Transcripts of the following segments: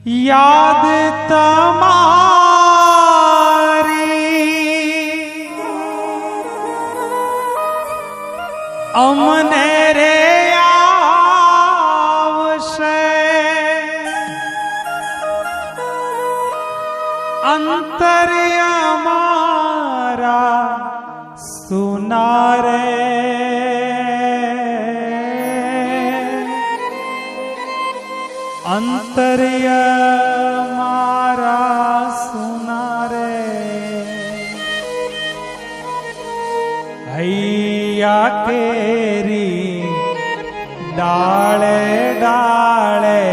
याद तमारी अमने रे आवशे अंतर्य मारा सुनारे अंतर्य मारा सुनारे हैया केरी डाले डाले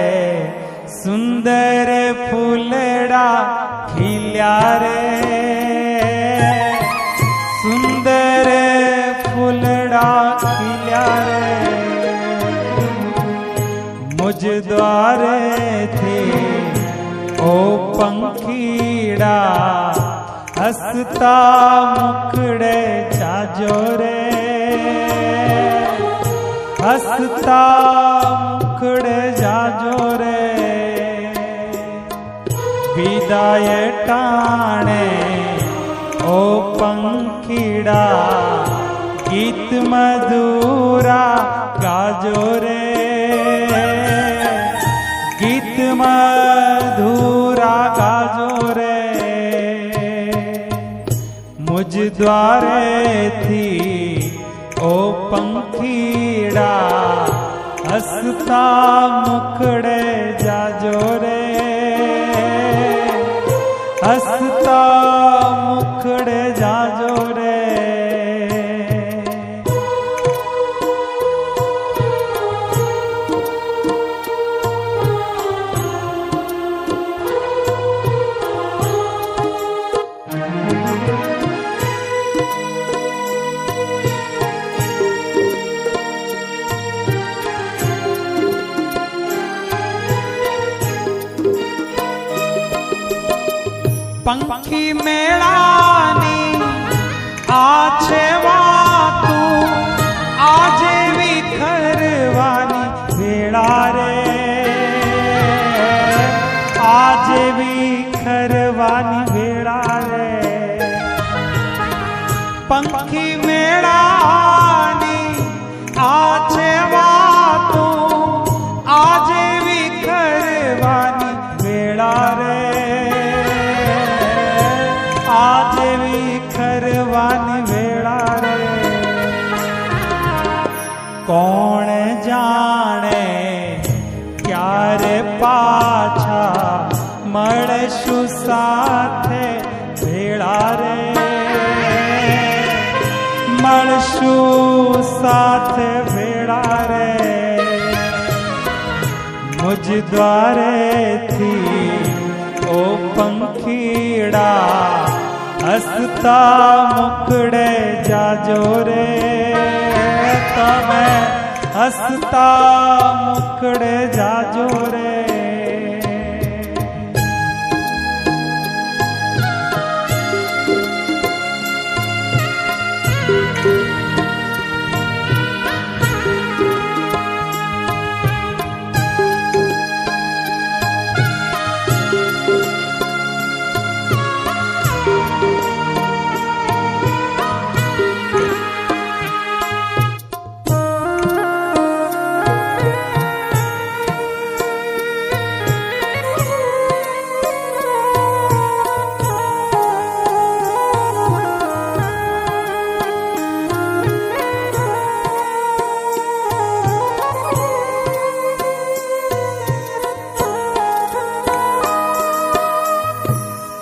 सुंदर फूलड़ा खिल्या रे सुंदर फूलड़ा खिल्या रे मुझ द्वारे थे ओ पंखीड़ा हसता मुखड़े जाजो रे हसता मुखड़े जाजो रे विदाय टाणे ओ पंखीड़ा गीत मधुरा गाजो रे गीत मधुरा गाजो रे मुझ द्वारे थी ओ पंखीड़ा हसता मुखड़े जाजो रे हसता मुखड़े जाजो रे पंखी मेळानी आछे वातू आजे विखरवानी वेळा रे आजे विखरवानी वेळा रे पंखी मेळानी आछे वातू आजे विखरवानी वेळा रे आज विखरवानी वेळा रे कौन जाने क्यारे पाछा मळशु साथे भेळा रे मळशु साथे भेळा रे मुझ द्वारे थी ओ पंखीड़ा हसता मुखड़े जाजो रे तमें हसता मुखड़े जाजो रे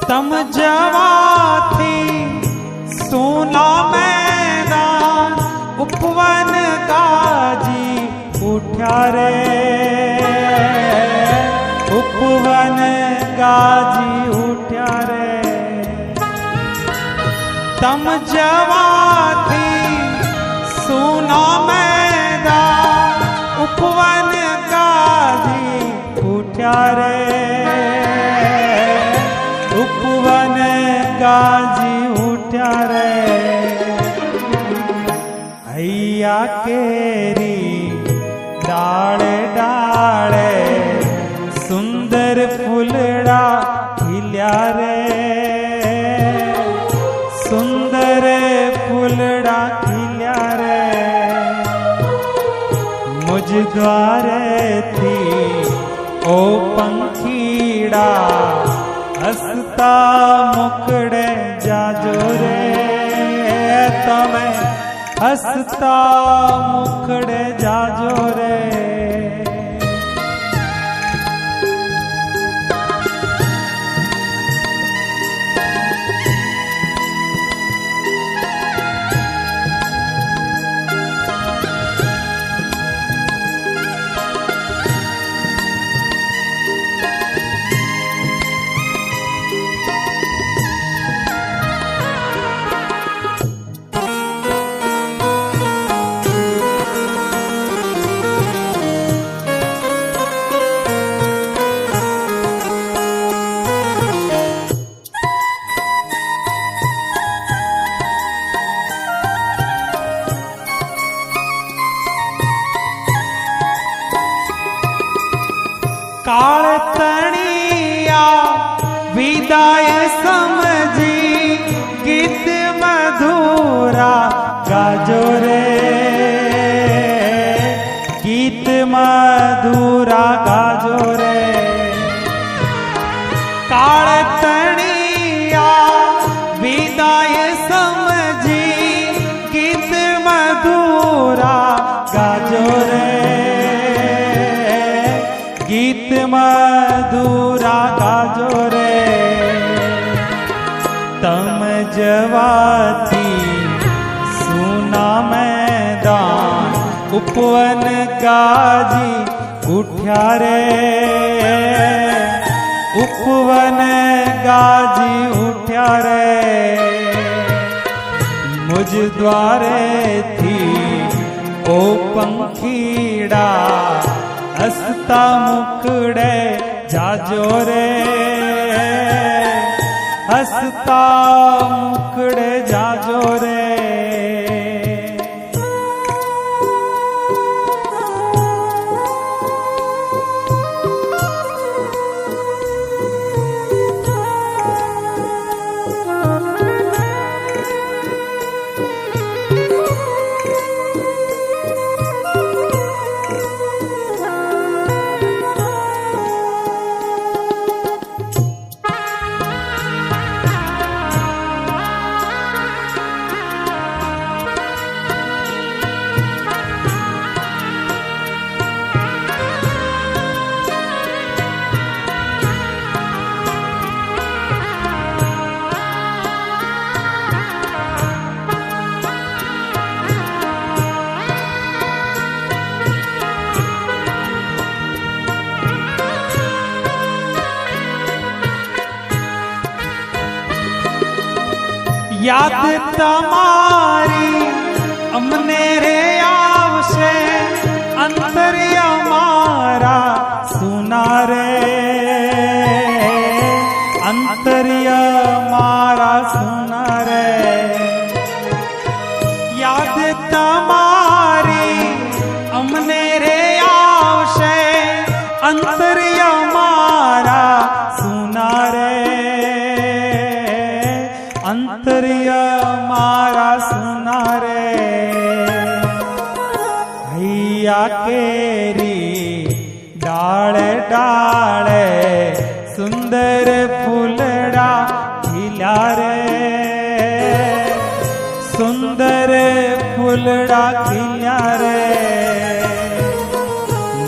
तम जवा थी सोना मैदान उपवन गाजी उठ्या रे उपवन गाजी उठ्या रे तम जवा थी सोना मैदान उपवन गाजी उठ्या रे उपवन गाजी उठ्या रे हैया केरी डाले डाले सुंदर सुंदर फूलड़ा खिल्या रे, सुंदर फूलड़ा खिल्या रे, मुझ द्वारे थी ओ पंखीड़ा, हसता मुकड़े जाजो रे, तमें हसता मुकड़े जाजो रे। काल तणिया विदाय समझी, गीत मधुरा गाजो रे, गीत मधुरा गाजो रे। काल तणिया विदाय समझी, गीत मधुरा गाजो रे, गीत मधुरा गाजो रे। तम जवाती सुना मैदान, उपवन गाजी उठ्या रे, उपवन गाजी उठ्या रे, मुझ द्वारे थी ओ पंखीड़ा, हसता मुकड़े जाजो रे, हसता मुकड़े जाजो रे। याद तमारी अमने रे आवशे, अंतरिया मारा सुना रे, अंतरिया मारा सुना रे। याद तमारी अमने रे आवशे, अंतरिया मारा सुना रे, अंतरिया मारा सुना रे। भैया केरी डाले डाले, सुंदर फूलड़ा खिला रे, सुंदर फूलड़ा खिला रे,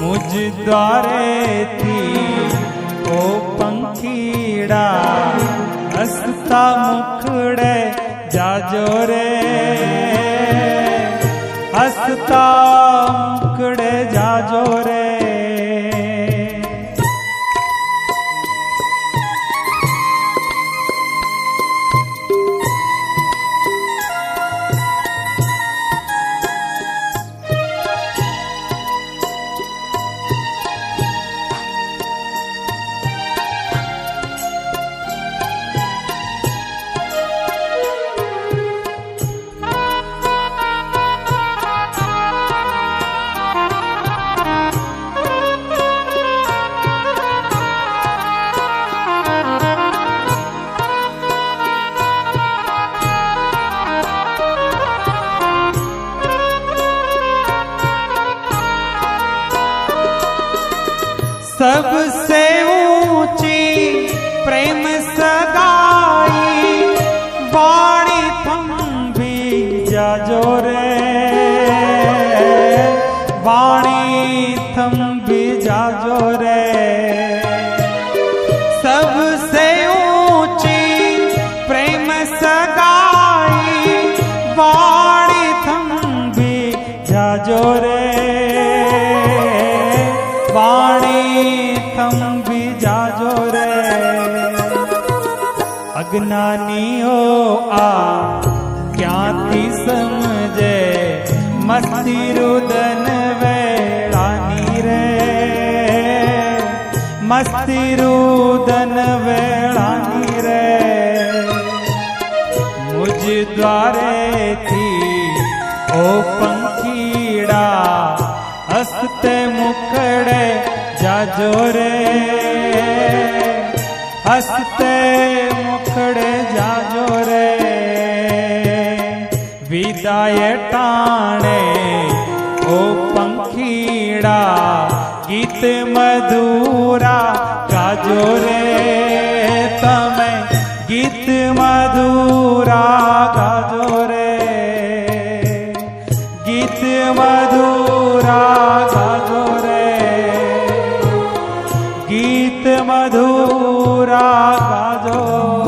मुझ द्वारे थी ओ पंखीड़ा, हसता मुखड़े जाजो रे, हसता मुखड़े जाजो रे। सबसे ऊंची प्रेम सगाई वाणी थंबी जाजो रे, वाणी थंबी जाजो रे। सबसे ऊंची प्रेम सगाई वाणी थंबी जाजो रे, वाणी थंबी जाजो रे। अज्ञानीओ आ क्यांथी समझे मस्ती रुदन वेळानी रे, मस्ती रुदन वेळानी रे। मुझ द्वारे थी ओ पंखीड़ा हसते मुखड़े जाजो रे, हसते मुखड़े जाजो रे। विदाय टाणे ओ पंखीड़ा गीत मधुरा गाजो रे, तमे गीत मधुरा गाजो रे, गीत मधुरा गाजो रे, गीत मधुरा गाजो।